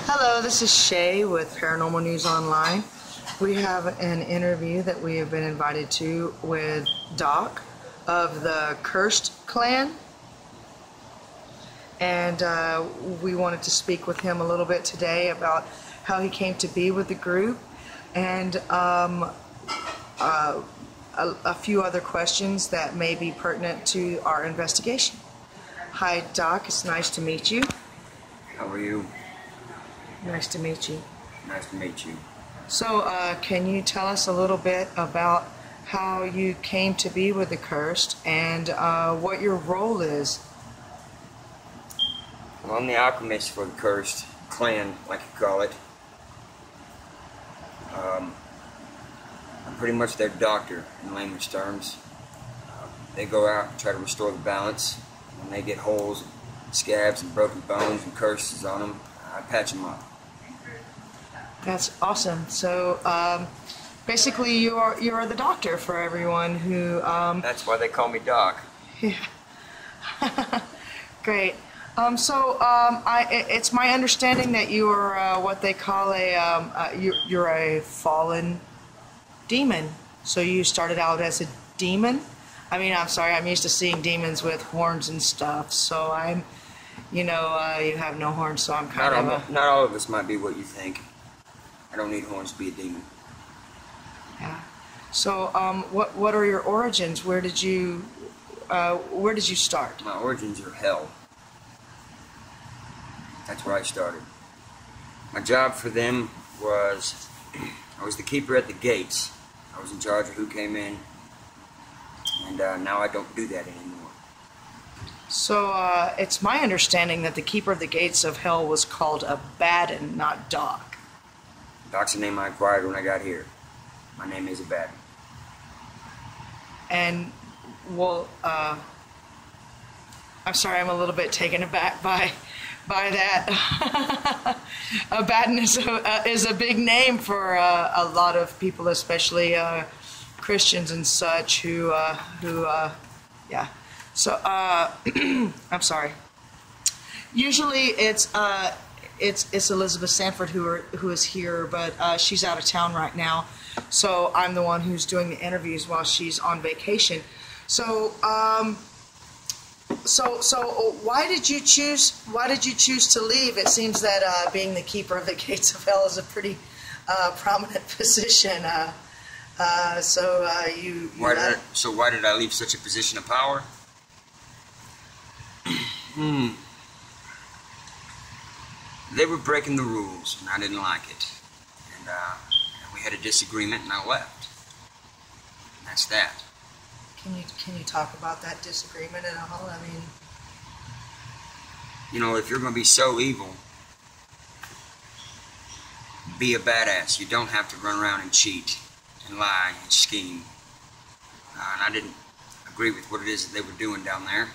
Hello, this is Shay with Paranormal News Online. We have an interview that we have been invited to with Doc of the Cursed Clan. And we wanted to speak with him a little bit today about how he came to be with the group and a few other questions that may be pertinent to our investigation. Hi, Doc. It's nice to meet you. How are you? Nice to meet you. Nice to meet you. So, can you tell us a little bit about how you came to be with the Cursed and what your role is? Well, I'm the alchemist for the Cursed Clan, like you call it. I'm pretty much their doctor, in layman's terms. They go out and try to restore the balance. When they get holes, scabs, and broken bones and curses on them, I patch them up. That's awesome. So, basically, you are the doctor for everyone who. That's why they call me Doc. Yeah. Great. It's my understanding that you are what they call you're a fallen demon. So you started out as a demon. I mean, I'm sorry. I'm used to seeing demons with horns and stuff. So I'm, you have no horns. So I'm kind of not all of us might be what you think. I don't need horns to be a demon. Yeah. So, what are your origins? Where did you start? My origins are hell. That's where I started. My job for them was, I was the keeper at the gates. I was in charge of who came in, and now I don't do that anymore. So, it's my understanding that the keeper of the gates of hell was called Abaddon, not Doc. Doc's the name I acquired when I got here. My name is Abaddon. And, well, I'm sorry, I'm a little bit taken aback by that. Abaddon is a big name for a lot of people, especially Christians and such who yeah. So, I'm sorry. Usually it's Elizabeth Sanford who is here, but she's out of town right now. So I'm the one who's doing the interviews while she's on vacation. So why did you choose to leave? It seems that being the keeper of the gates of hell is a pretty prominent position. So why did I leave such a position of power? They were breaking the rules, and I didn't like it. And we had a disagreement, and I left. And that's that. Can you talk about that disagreement at all? I mean, if you're going to be so evil, be a badass. You don't have to run around and cheat and lie and scheme. And I didn't agree with what it is that they were doing down there,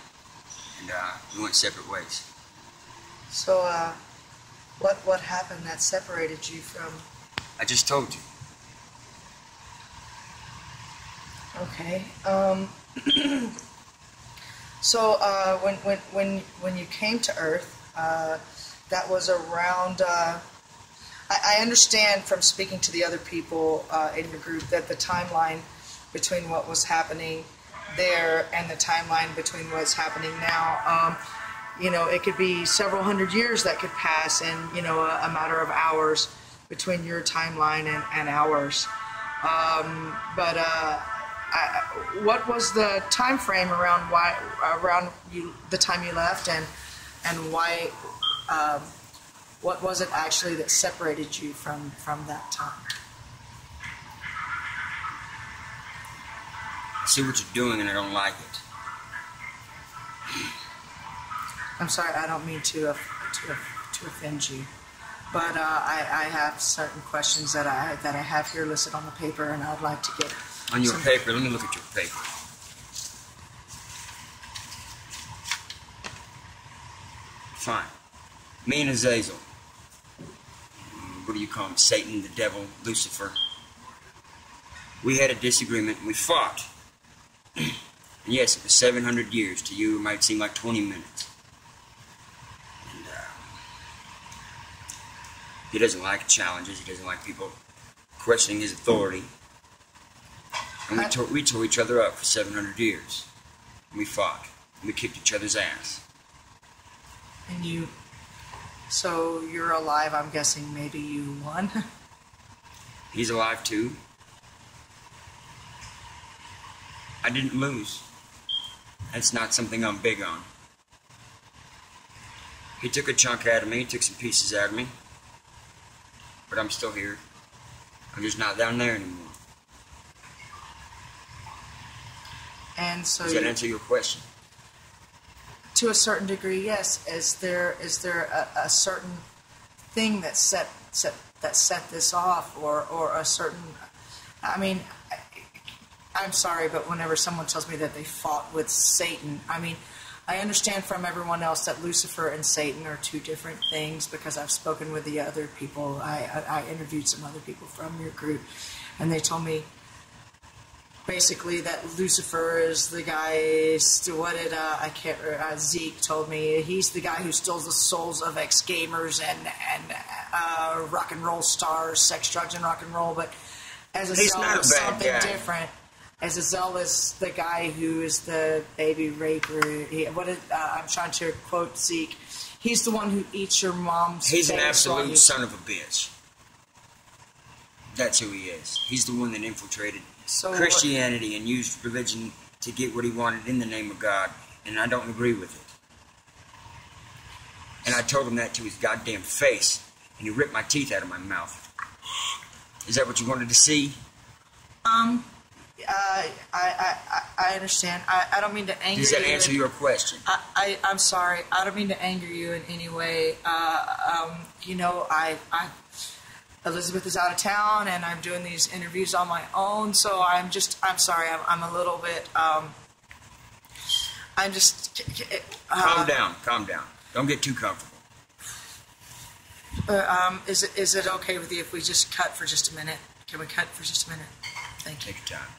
and we went separate ways. So, what happened that separated you from? I just told you. Okay. So when you came to Earth, that was around. I understand from speaking to the other people in your group that the timeline between what was happening there and the timeline between what's happening now. It could be several hundred years that could pass in, a matter of hours between your timeline and ours. What was the time frame around the time you left, and why? What was it actually that separated you from that time? I see what you're doing, and I don't like it. I'm sorry, I don't mean to offend you, but I have certain questions that I have here listed on the paper, and I'd like to get on your paper. Let me look at your paper. Fine. Me and Azazel. What do you call him? Satan, the devil, Lucifer. We had a disagreement, and we fought. And yes, it was 700 years. To you, it might seem like 20 minutes. He doesn't like challenges. He doesn't like people questioning his authority. And we tore each other up for 700 years. We fought. We kicked each other's ass. And so you're alive, I'm guessing maybe you won? He's alive too. I didn't lose. That's not something I'm big on. He took a chunk out of me, he took some pieces out of me. But I'm still here. I'm just not down there anymore. And so does that answer your question? To a certain degree, yes. Is there a certain thing that set this off, or a certain? I mean, I'm sorry, but whenever someone tells me that they fought with Satan, I mean, I understand from everyone else that Lucifer and Satan are two different things, because I've spoken with the other people. I interviewed some other people from your group, and they told me basically that Lucifer is the guy. Zeke told me he's the guy who steals the souls of ex-gamers and rock and roll stars, sex, drugs, and rock and roll. But Azazel is something different. Azazel is the guy who is the baby raper. I'm trying to quote Zeke. He's the one who eats your mom's. He's an absolute son of a bitch. That's who he is. He's the one that infiltrated Christianity and used religion to get what he wanted in the name of God, and I don't agree with it. And I told him that to his goddamn face, and he ripped my teeth out of my mouth. Is that what you wanted to see? I understand. I don't mean to anger you. Does that answer your question? I'm sorry. I don't mean to anger you in any way. Elizabeth is out of town, and I'm doing these interviews on my own, so I'm sorry. I'm a little bit, I'm just... calm down. Don't get too comfortable. Is it okay with you if we just cut for just a minute? Can we cut for just a minute? Thank you. Take your time.